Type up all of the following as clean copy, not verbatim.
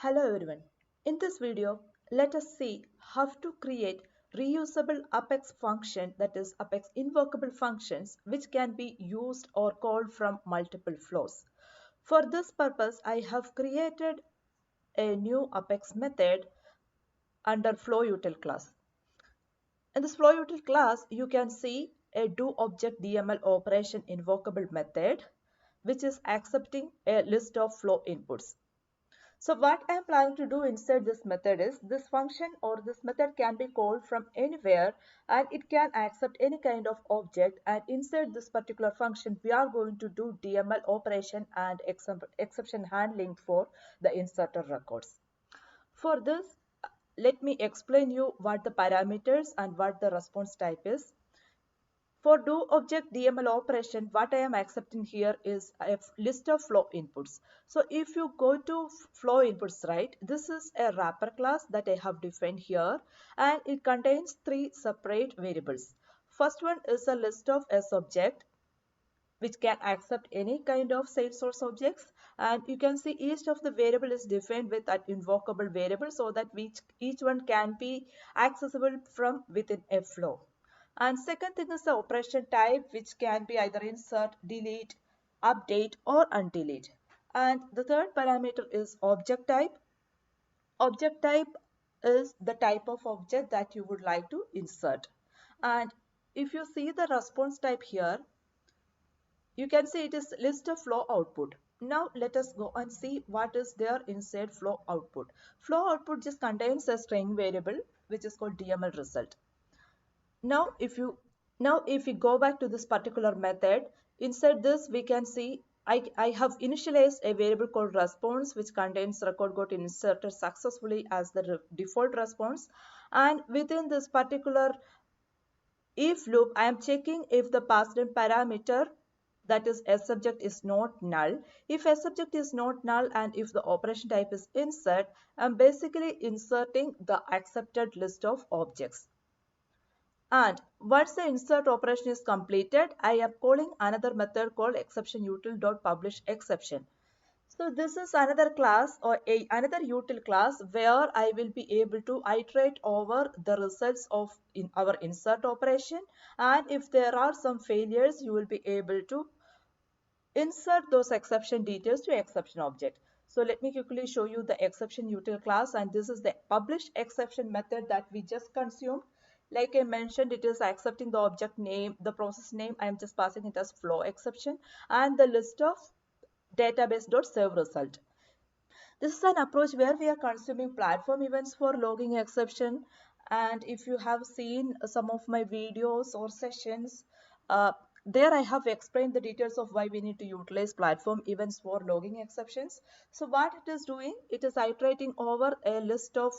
Hello everyone. In this video, let us see how to create reusable Apex function, that is Apex invocable functions, which can be used or called from multiple flows. For this purpose, I have created a new Apex method under FlowUtil class. In this FlowUtil class, you can see a doObjectDML operation invocable method, which is accepting a list of flow inputs. So what I am planning to do inside this method is this function or this method can be called from anywhere and it can accept any kind of object, and inside this particular function we are going to do DML operation and exception handling for the inserted records. For this, let me explain you what the parameters and what the response type is. For doObjectDML operation, what I am accepting here is a list of flow inputs. So if you go to flow inputs, right, this is a wrapper class that I have defined here, and it contains three separate variables. First one is a list of subject, which can accept any kind of sales source objects, and you can see each of the variable is defined with an invocable variable so that each one can be accessible from within a flow. And second thing is the operation type, which can be either insert, delete, update or undelete. And the third parameter is object type. Object type is the type of object that you would like to insert. And if you see the response type here, you can see it is list of flow output. Now let us go and see what is there inside flow output. Flow output just contains a string variable which is called DML result. Now if we go back to this particular method, inside this we can see I have initialized a variable called response, which contains record got inserted successfully as the default response, and within this particular if loop, I am checking if the passed in parameter, that is subject, is not null. If subject is not null and if the operation type is insert, I am basically inserting the accepted list of objects. And once the insert operation is completed, I am calling another method called exceptionUtil.publishException. So this is another class or another util class where I will be able to iterate over the results of in our insert operation, and if there are some failures, you will be able to insert those exception details to exception object. So let me quickly show you the exception util class, and this is the publish exception method that we just consumed. Like I mentioned, it is accepting the object name, the process name. I am just passing it as flow exception, and the list of database.serveResult. This is an approach where we are consuming platform events for logging exception. And if you have seen some of my videos or sessions, there I have explained the details of why we need to utilize platform events for logging exceptions. So what it is doing, it is iterating over a list of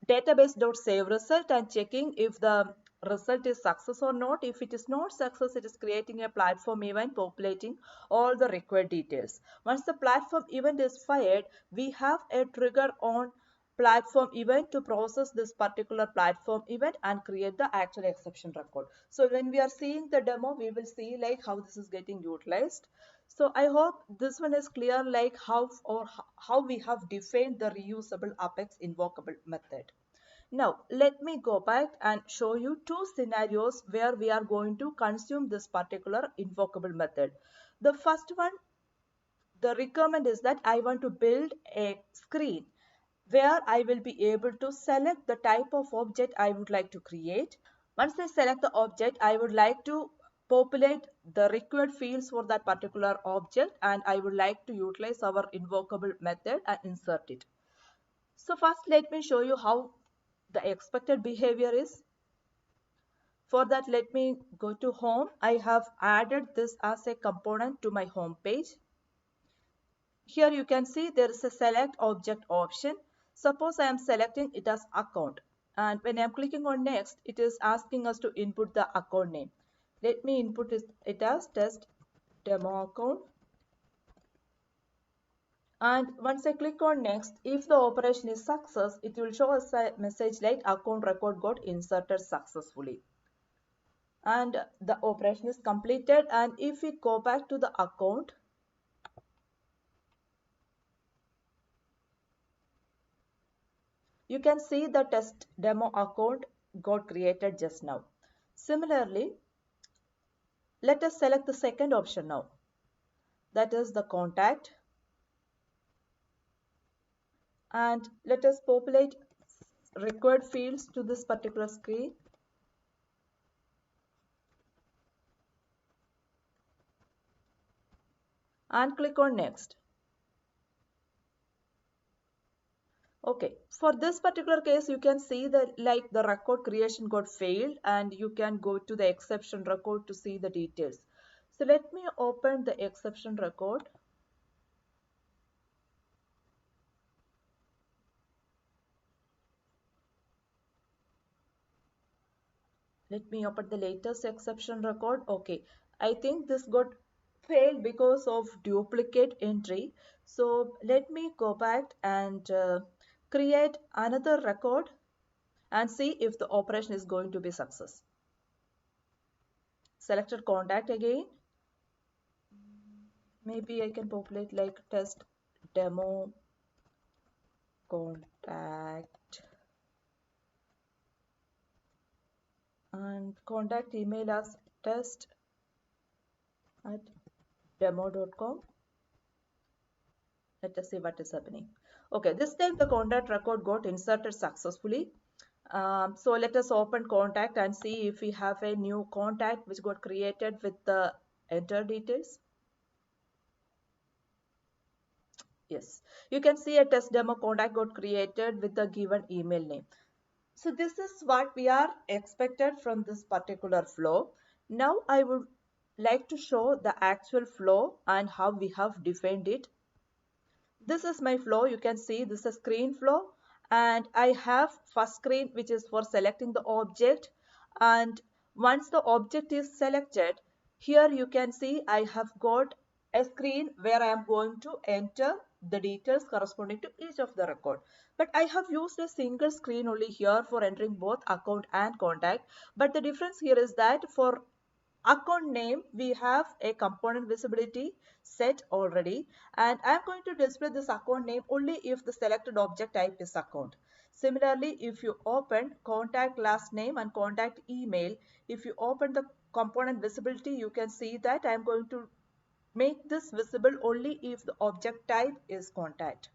database.saveResult and checking if the result is success or not. If it is not success, it is creating a platform event populating all the required details. Once the platform event is fired, we have a trigger on platform event to process this particular platform event and create the actual exception record. So when we are seeing the demo, we will see like how this is getting utilized. So I hope this one is clear, like how we have defined the reusable Apex invocable method. Now let me go back and show you two scenarios where we are going to consume this particular invocable method. The first one, the requirement is that I want to build a screen where I will be able to select the type of object I would like to create. Once I select the object, I would like to populate the required fields for that particular object, and I would like to utilize our invocable method and insert it. So first let me show you how the expected behavior is. For that, let me go to home. I have added this as a component to my home page. Here you can see there is a select object option. Suppose I am selecting it as account, and when I am clicking on next, it is asking us to input the account name. Let me input it as test demo account. And once I click on next, if the operation is success, it will show us a message like account record got inserted successfully. And the operation is completed. And if we go back to the account, you can see the test demo account got created just now. Similarly, let us select the second option now, that is the contact, and let us populate required fields to this particular screen. And click on next. Okay, for this particular case, you can see that like the record creation got failed, and you can go to the exception record to see the details. So let me open the exception record. Let me open the latest exception record. Okay, I think this got failed because of duplicate entry. So let me go back and create another record and see if the operation is going to be success. Selected contact again. Maybe I can populate like test demo contact and contact email as test at demo.com. Let us see what is happening. Okay, this time the contact record got inserted successfully. So let us open contact and see if we have a new contact which got created with the enter details. Yes, you can see a test demo contact got created with the given email name. So this is what we are expected from this particular flow. Now I would like to show the actual flow and how we have defined it. This is my flow. You can see this is screen flow, and I have first screen which is for selecting the object, and once the object is selected, here you can see I have got a screen where I am going to enter the details corresponding to each of the record. But I have used a single screen only here for entering both account and contact. But the difference here is that for account name we have a component visibility set already, and I'm going to display this account name only if the selected object type is account. Similarly, if you open contact last name and contact email, if you open the component visibility, you can see that I'm going to make this visible only if the object type is contact.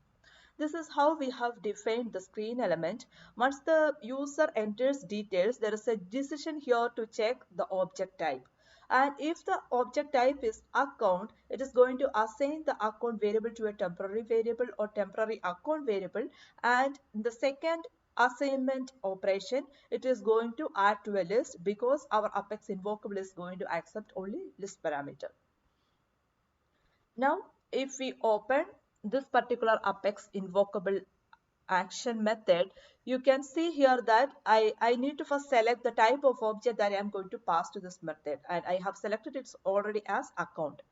This is how we have defined the screen element. Once the user enters details, there is a decision here to check the object type. And if the object type is account, it is going to assign the account variable to a temporary variable or temporary account variable. And in the second assignment operation, it is going to add to a list because our Apex invocable is going to accept only list parameter. Now, if we open this particular Apex invocable action method, you can see here that I need to first select the type of object that I am going to pass to this method, and I have selected it already as account.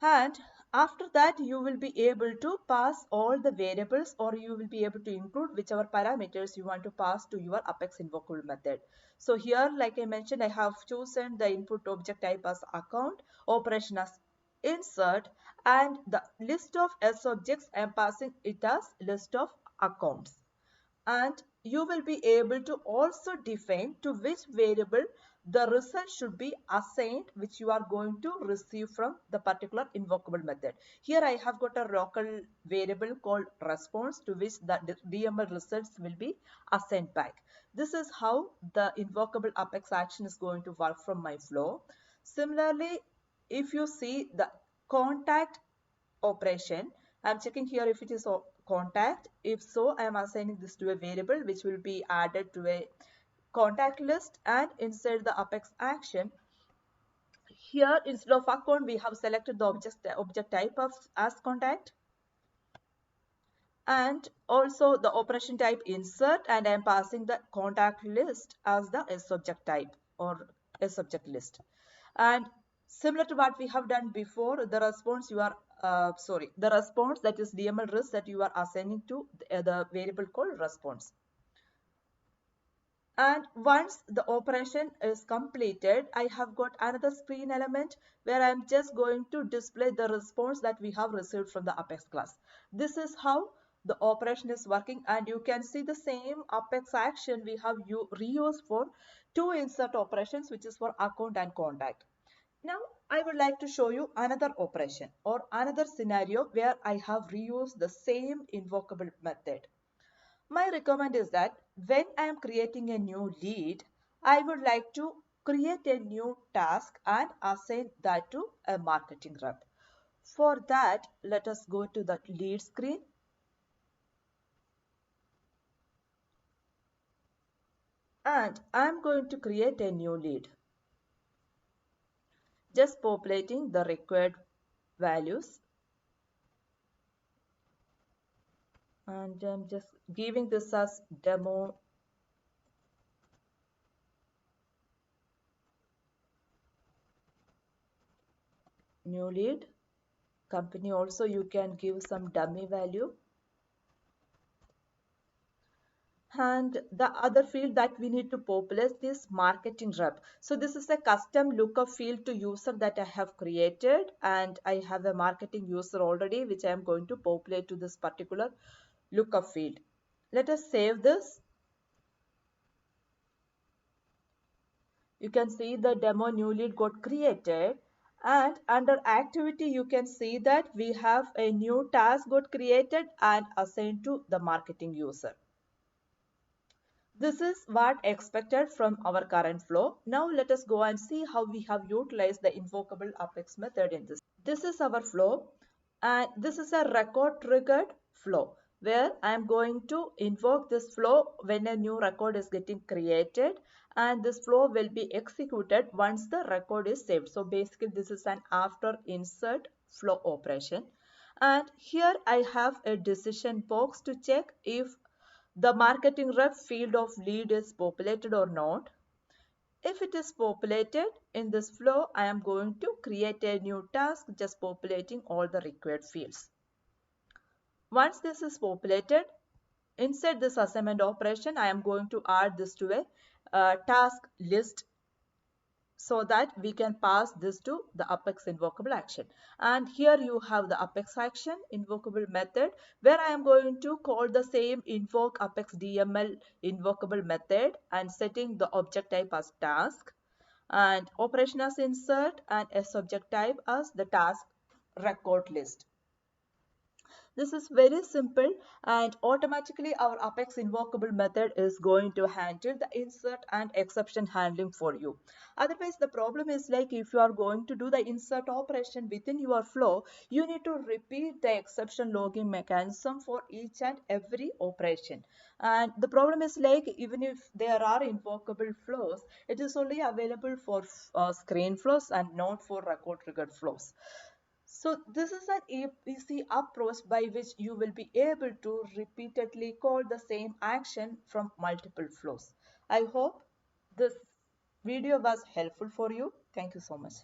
And after that, you will be able to pass all the variables, or you will be able to include whichever parameters you want to pass to your Apex invocable method. So here, like I mentioned, I have chosen the input object type as account, operation as insert, and the list of S objects I am passing it as list of accounts. And you will be able to also define to which variable the result should be assigned, which you are going to receive from the particular invocable method. Here I have got a local variable called response to which the DML results will be assigned back. This is how the invocable Apex action is going to work from my flow. Similarly, if you see the contact operation, I'm checking here if it is contact. If so, I am assigning this to a variable which will be added to a contact list, and inside the Apex action, here instead of account we have selected the object type of as contact, and also the operation type insert, and I am passing the contact list as the S object type or S object list. And similar to what we have done before, the response you are the response, that is DML res, that you are assigning to the variable called response. And once the operation is completed, I have got another screen element where I am just going to display the response that we have received from the Apex class. This is how the operation is working, and you can see the same apex action we have reused for two insert operations, which is for account and contact. Now I would like to show you another operation or another scenario where I have reused the same invocable method. My recommend is that when I am creating a new lead, I would like to create a new task and assign that to a marketing rep. For that, let us go to the lead screen. And I'm going to create a new lead. Just populating the required values. And I'm just giving this as demo new lead. Company also you can give some dummy value. And the other field that we need to populate is marketing rep. So this is a custom lookup field to user that I have created, and I have a marketing user already which I am going to populate to this particular lookup field. Let us save this. You can see the demo new lead got created, and under activity you can see that we have a new task got created and assigned to the marketing user. This is what expected from our current flow. Now let us go and see how we have utilized the invocable Apex method in this. This is our flow, and this is a record triggered flow where I am going to invoke this flow when a new record is getting created, and this flow will be executed once the record is saved. So basically this is an after insert flow operation. And here I have a decision box to check if the marketing rep field of lead is populated or not. If it is populated in this flow, I am going to create a new task just populating all the required fields. Once this is populated, inside this assignment operation, I am going to add this to a task list so that we can pass this to the Apex invocable action. And here you have the Apex action invocable method where I am going to call the same invoke Apex DML invocable method and setting the object type as task and operation as insert and a subject type as the task record list. This is very simple, and automatically our Apex invocable method is going to handle the insert and exception handling for you. Otherwise, the problem is like if you are going to do the insert operation within your flow, you need to repeat the exception logging mechanism for each and every operation. And the problem is like even if there are invocable flows, it is only available for screen flows and not for record triggered flows. So this is an easy approach by which you will be able to repeatedly call the same action from multiple flows. I hope this video was helpful for you. Thank you so much.